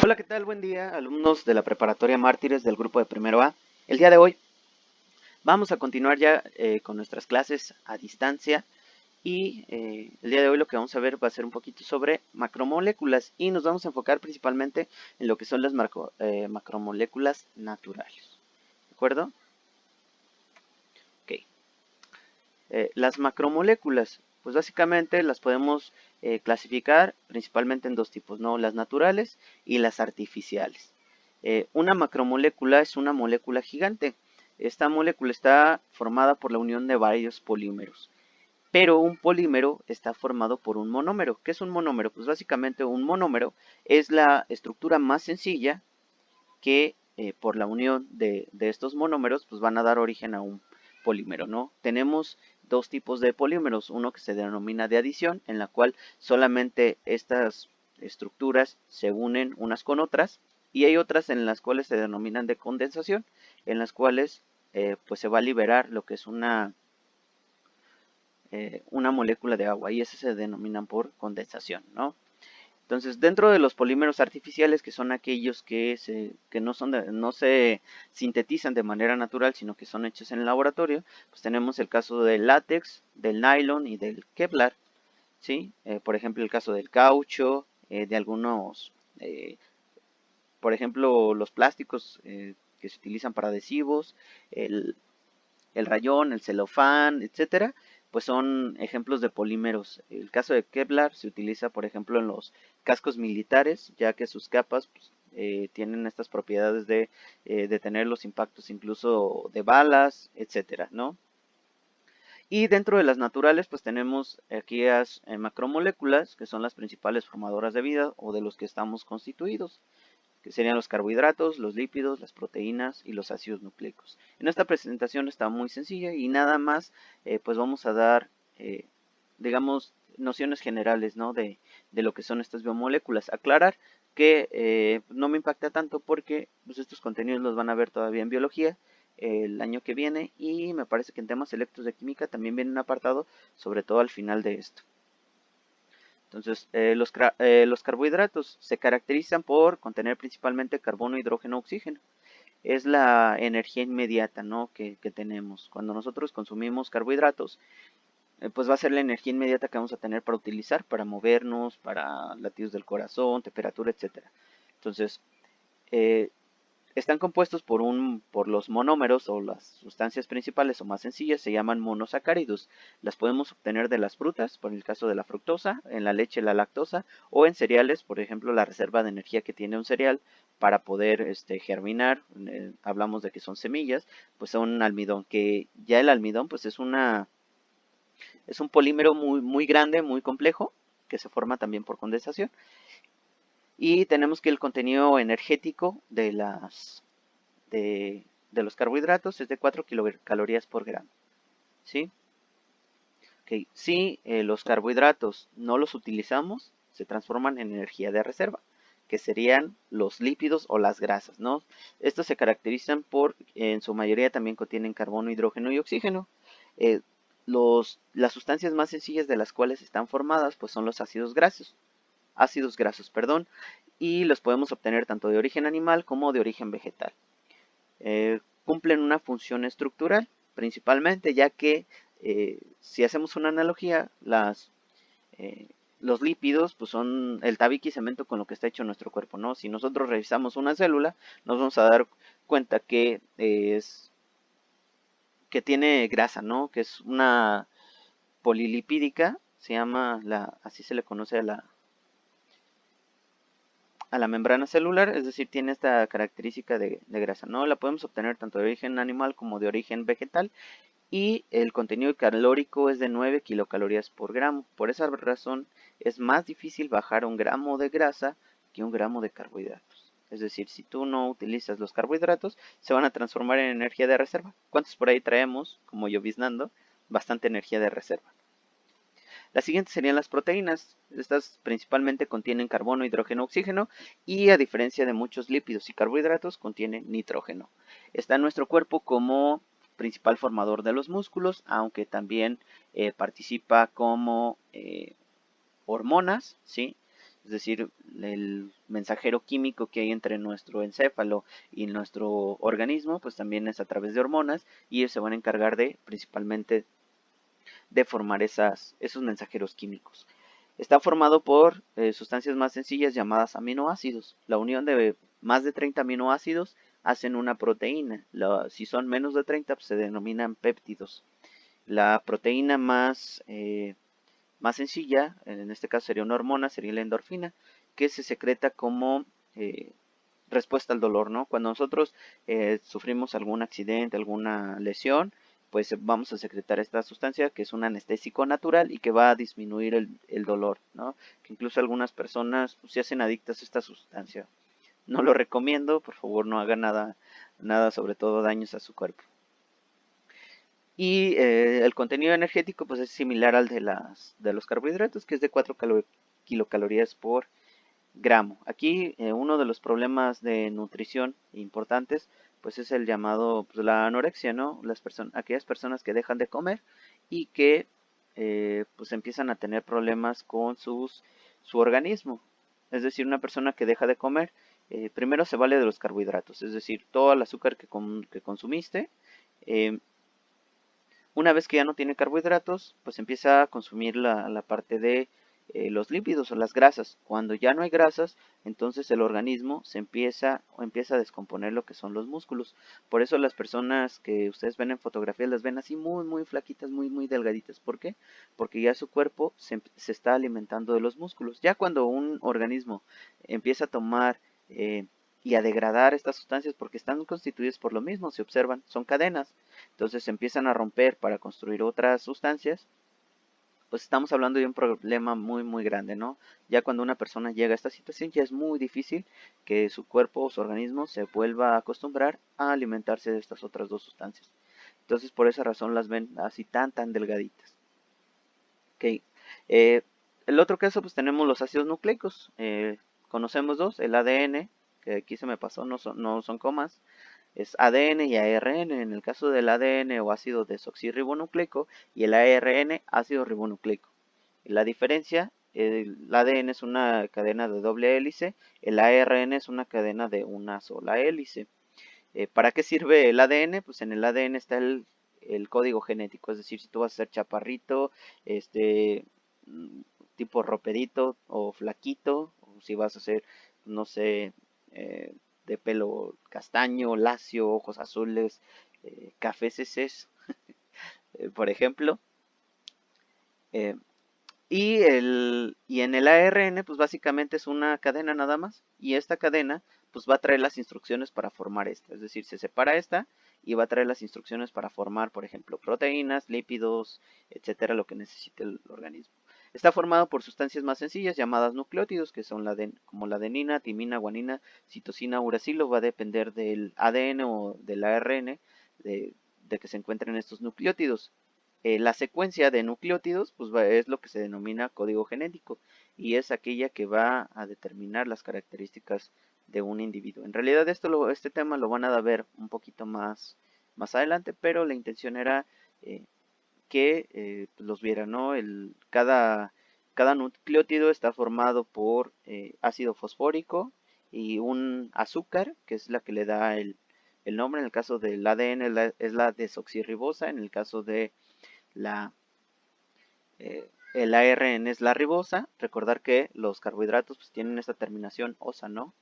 Hola, ¿qué tal? Buen día, alumnos de la preparatoria Mártires del grupo de primero A. El día de hoy vamos a continuar ya con nuestras clases a distancia y el día de hoy lo que vamos a ver va a ser un poquito sobre macromoléculas y nos vamos a enfocar principalmente en lo que son las macromoléculas naturales. ¿De acuerdo? Ok. Las macromoléculas, pues básicamente las podemos clasificar principalmente en dos tipos, ¿no? Las naturales y las artificiales. Una macromolécula es una molécula gigante. Esta molécula está formada por la unión de varios polímeros. Pero un polímero está formado por un monómero. ¿Qué es un monómero? Pues básicamente un monómero es la estructura más sencilla que por la unión de estos monómeros pues van a dar origen a un polímero, ¿no? Tenemos dos tipos de polímeros, uno que se denomina de adición, en la cual solamente estas estructuras se unen unas con otras, y hay otras en las cuales se denominan de condensación, en las cuales pues se va a liberar lo que es una molécula de agua, y esas se denominan por condensación, ¿no? Entonces, dentro de los polímeros artificiales, que son aquellos que no se sintetizan de manera natural, sino que son hechos en el laboratorio, pues tenemos el caso del látex, del nylon y del Kevlar, ¿sí? Por ejemplo, el caso del caucho, de algunos, eh, por ejemplo, los plásticos que se utilizan para adhesivos, el, el rayón, el celofán, etcétera, pues son ejemplos de polímeros. El caso de Kevlar se utiliza, por ejemplo, en los cascos militares, ya que sus capas pues, tienen estas propiedades de detener los impactos incluso de balas, etcétera, ¿no? Y dentro de las naturales, pues tenemos aquellas macromoléculas, que son las principales formadoras de vida o de los que estamos constituidos, que serían los carbohidratos, los lípidos, las proteínas y los ácidos nucleicos. En esta presentación está muy sencilla y nada más pues vamos a dar, digamos, nociones generales, ¿no? de lo que son estas biomoléculas. Aclarar que no me impacta tanto porque pues, estos contenidos los van a ver todavía en biología el año que viene, y me parece que en temas selectos de química también viene un apartado, sobre todo al final de esto. Entonces, los carbohidratos se caracterizan por contener principalmente carbono, hidrógeno, oxígeno. Es la energía inmediata, ¿no? que tenemos. Cuando nosotros consumimos carbohidratos, pues va a ser la energía inmediata que vamos a tener para utilizar, para movernos, para latidos del corazón, temperatura, etcétera. Entonces, eh, están compuestos por los monómeros o las sustancias principales o más sencillas, se llaman monosacáridos. Las podemos obtener de las frutas, por el caso de la fructosa, en la leche la lactosa, o en cereales, por ejemplo, la reserva de energía que tiene un cereal para poder germinar. Hablamos de que son semillas, pues son almidón, que ya el almidón pues es un polímero muy grande, muy complejo, que se forma también por condensación. Y tenemos que el contenido energético de los carbohidratos es de 4 kilocalorías por gramo, ¿sí? Okay. Si los carbohidratos no los utilizamos, se transforman en energía de reserva, que serían los lípidos o las grasas, ¿no? Estos se caracterizan por, en su mayoría también contienen carbono, hidrógeno y oxígeno. Eh, las sustancias más sencillas de las cuales están formadas, pues son los ácidos grasos, perdón, y los podemos obtener tanto de origen animal como de origen vegetal. Cumplen una función estructural principalmente, ya que si hacemos una analogía, eh, los lípidos pues son el tabique y cemento con lo que está hecho nuestro cuerpo, ¿no? Si nosotros revisamos una célula, nos vamos a dar cuenta que tiene grasa, ¿no? Que es una polilipídica, así se le conoce a la membrana celular, es decir, tiene esta característica de grasa, ¿no? La podemos obtener tanto de origen animal como de origen vegetal, y el contenido calórico es de 9 kilocalorías por gramo. Por esa razón es más difícil bajar un gramo de grasa que un gramo de carbohidratos. Es decir, si tú no utilizas los carbohidratos, se van a transformar en energía de reserva. ¿Cuántos por ahí traemos, como lloviznando? Bastante energía de reserva. Las siguientes serían las proteínas. Estas principalmente contienen carbono, hidrógeno, oxígeno, y a diferencia de muchos lípidos y carbohidratos, contienen nitrógeno. Está en nuestro cuerpo como principal formador de los músculos, aunque también participa como hormonas, ¿sí? es decir, el mensajero químico que hay entre nuestro encéfalo y nuestro organismo, pues también es a través de hormonas y ellos se van a encargar de principalmente de formar esos mensajeros químicos. Está formado por sustancias más sencillas llamadas aminoácidos. La unión de más de 30 aminoácidos hacen una proteína. Si son menos de 30, pues se denominan péptidos. La proteína más sencilla, en este caso sería una hormona, sería la endorfina, que se secreta como respuesta al dolor, ¿no? Cuando nosotros sufrimos algún accidente, alguna lesión, pues vamos a secretar esta sustancia que es un anestésico natural y que va a disminuir el dolor, ¿no? Que incluso algunas personas pues, se hacen adictas a esta sustancia. No lo recomiendo, por favor no haga nada sobre todo daños a su cuerpo. Y el contenido energético pues es similar al de los carbohidratos, que es de 4 kilocalorías por gramo. Aquí uno de los problemas de nutrición importantes pues es el llamado pues, la anorexia, ¿no? Aquellas personas que dejan de comer y que pues empiezan a tener problemas con su organismo. Es decir, una persona que deja de comer, primero se vale de los carbohidratos, es decir, todo el azúcar que consumiste. eh, una vez que ya no tiene carbohidratos, pues empieza a consumir la parte de los lípidos o las grasas. Cuando ya no hay grasas, entonces el organismo empieza a descomponer lo que son los músculos. Por eso las personas que ustedes ven en fotografías las ven así muy flaquitas, muy delgaditas. ¿Por qué? Porque ya su cuerpo se está alimentando de los músculos. Ya cuando un organismo empieza a tomar y a degradar estas sustancias porque están constituidas por lo mismo, se observan, son cadenas, entonces se empiezan a romper para construir otras sustancias, pues estamos hablando de un problema muy grande, ¿no? Ya cuando una persona llega a esta situación ya es muy difícil que su cuerpo o su organismo se vuelva a acostumbrar a alimentarse de estas otras dos sustancias. Entonces por esa razón las ven así tan delgaditas. Ok. Eh, el otro caso pues tenemos los ácidos nucleicos. Conocemos dos, el ADN, que aquí se me pasó, no son comas, es ADN y ARN. En el caso del ADN o ácido desoxirribonucleico y el ARN ácido ribonucleico. La diferencia, el ADN es una cadena de doble hélice, el ARN es una cadena de una sola hélice. ¿Para qué sirve el ADN? Pues en el ADN está el código genético, es decir, si tú vas a ser chaparrito, este, mm, tipo roperito o flaquito, o si vas a ser, no sé, de pelo castaño, lacio, ojos azules, cafés heces, por ejemplo. eh, y en el ARN, pues básicamente es una cadena nada más. Y esta cadena, pues va a traer las instrucciones para formar esta. Es decir, se separa esta y va a traer las instrucciones para formar, por ejemplo, proteínas, lípidos, etcétera, lo que necesite el organismo. Está formado por sustancias más sencillas llamadas nucleótidos, que son como la adenina, timina, guanina, citosina, uracilo. Va a depender del ADN o del ARN de que se encuentren estos nucleótidos. La secuencia de nucleótidos pues es lo que se denomina código genético y es aquella que va a determinar las características de un individuo. En realidad este tema lo van a ver un poquito más adelante, pero la intención era que pues, los vieran, ¿no? Cada nucleótido está formado por ácido fosfórico y un azúcar, que es la que le da el nombre. En el caso del ADN es la desoxirribosa, en el caso de la, el ARN es la ribosa. Recordar que los carbohidratos pues, tienen esta terminación osa, ¿no?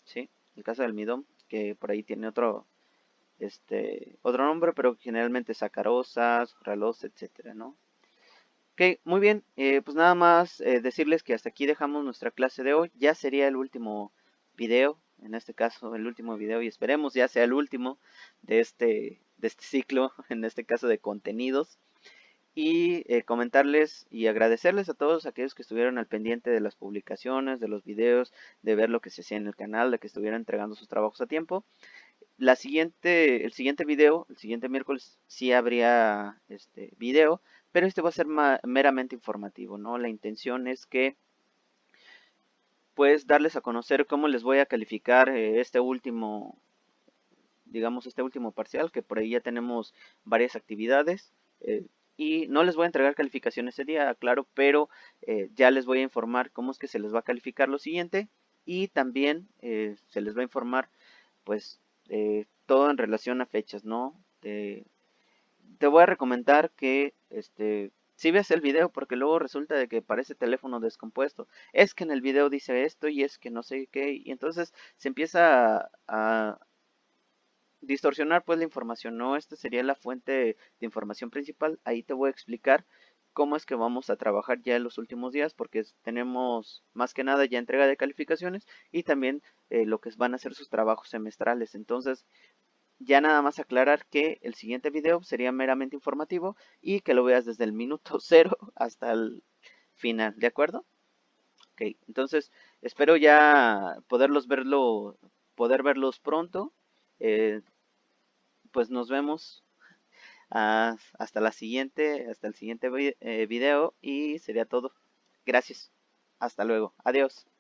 ¿Sí? El caso del almidón, que por ahí tiene otro nombre, pero generalmente sacarosa, sucralosa, etcétera, ¿no? Ok, muy bien, pues nada más decirles que hasta aquí dejamos nuestra clase de hoy. Ya sería el último video, en este caso el último video, y esperemos ya sea el último de este ciclo, en este caso de contenidos. Y comentarles y agradecerles a todos aquellos que estuvieron al pendiente de las publicaciones, de los videos, de ver lo que se hacía en el canal, de que estuvieran entregando sus trabajos a tiempo. El siguiente video, el siguiente miércoles sí habría este video, pero este va a ser meramente informativo, ¿no? La intención es que pues darles a conocer cómo les voy a calificar digamos este último parcial, que por ahí ya tenemos varias actividades. y no les voy a entregar calificación ese día, claro, pero ya les voy a informar cómo es que se les va a calificar lo siguiente y también se les va a informar pues todo en relación a fechas, ¿no? Te voy a recomendar que si ves el video porque luego resulta de que parece teléfono descompuesto. Es que en el video dice esto y es que no sé qué y entonces se empieza a distorsionar pues la información, ¿no? Esta sería la fuente de información principal. Ahí te voy a explicar cómo es que vamos a trabajar ya en los últimos días porque tenemos más que nada ya entrega de calificaciones y también lo que van a ser sus trabajos semestrales. Entonces, ya nada más aclarar que el siguiente video sería meramente informativo y que lo veas desde el minuto cero hasta el final, ¿de acuerdo? Ok, entonces espero ya poder verlos pronto. Eh, pues nos vemos hasta el siguiente video y sería todo. Gracias. Hasta luego. Adiós.